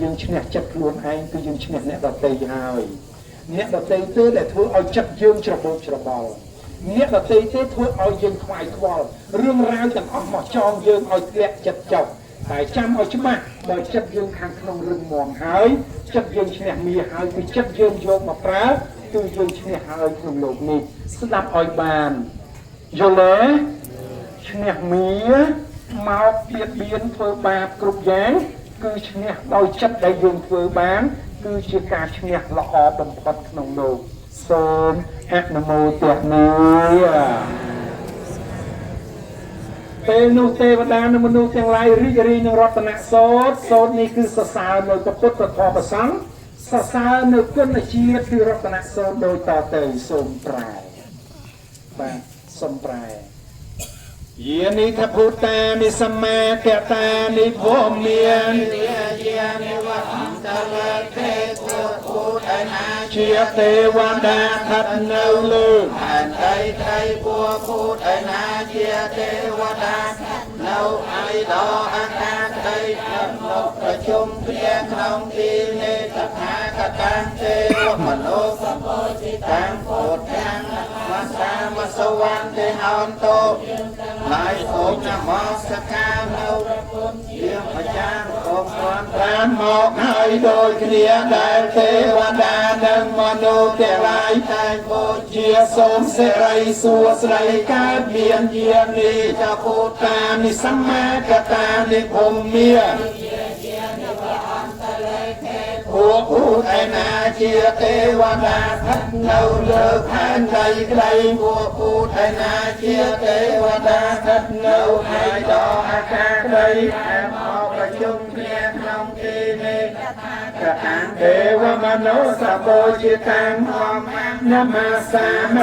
យើងឈ្នះចិត្តខ្លួនឯងគឺយើងឈ្នះអ្នកដទៃហើយអ្នកដទៃទេដែលធ្វើឲ្យចិត្តយើងច្របូកច្របល់អ្នកដទៃទេធ្វើឲ្យយើងខ្វាយខ្វល់រឿងរ៉ាវទាំងអស់មកចងយើងឲ្យធ្លាក់ចិត្តចុះតែចាំឲ្យច្បាស់បើចិត្តយើងខាងក្នុងរឹងមាំហើយចិត្តយើងឈ្នះមារហើយគឺចិត្តយើងយកមកប្រើគឺយើងឈ្នះហើយក្នុងលោកនេះស្ដាប់ឲ្យបានយល់ទេឈ្នះមារមកបៀតបៀនធ្វើបាបគ្រប់យ៉ាងគឺឈ្នះដោយចិត្តដែលយើងធ្វើបានគឺជាការឈ្នះល្អបំផុតក្នុងលោកសូមអនុមោទនាពេលនោះទេវតានិងមនុស្សទាំងឡាយរីករាយនឹងរតនសូត្រសូត្រនេះគឺសរសើរនៅពុទ្ធធម៌ប្រសង្ឃសរសើរនៅគុណជាតិគឺរតនសូត្រដោយតទៅសូមប្រែបាទសូមប្រែយានិធភូតានិសម្មាកតានិភូមានយានិវៈអន្តរតេពុទ្ធឧទនាជាទេវតាស្ថិតនៅលើអន្តៃត្រៃពុទ្ធឧទនាជាទេវតានៅឯដល់អកាតីក្នុងលោកប្រជុំគ្នាក្នុងទីនេះតថាគតាទេវមនោសម្ពោធិតាំពុទ្ធាំវសាមសវន្តិហោតោហើយសូមនមស្ការនៅព្រះពុទ្ធជាម្ចាស់សូមស្វាមប្រានមកហើយដូចគ្នាដែលទេវតានិងមនុស្សទាំងឡាយតែងបូជាសូមសិរីសួស្តីកើតមានយានីចពុទ្ធានិសម្មាកតានិភូមាពួកឧទនាជាទេវតាស្ថិតនៅលើផែនដីក្តីពួកឧទនាជាទេវតាស្ថិតនៅឯដល់អាកាសក្តីតែមកប្រជុំគ្នាក្នុងទីនេះកតាទេវមនុស្សបូជាតាំងនមស្សាម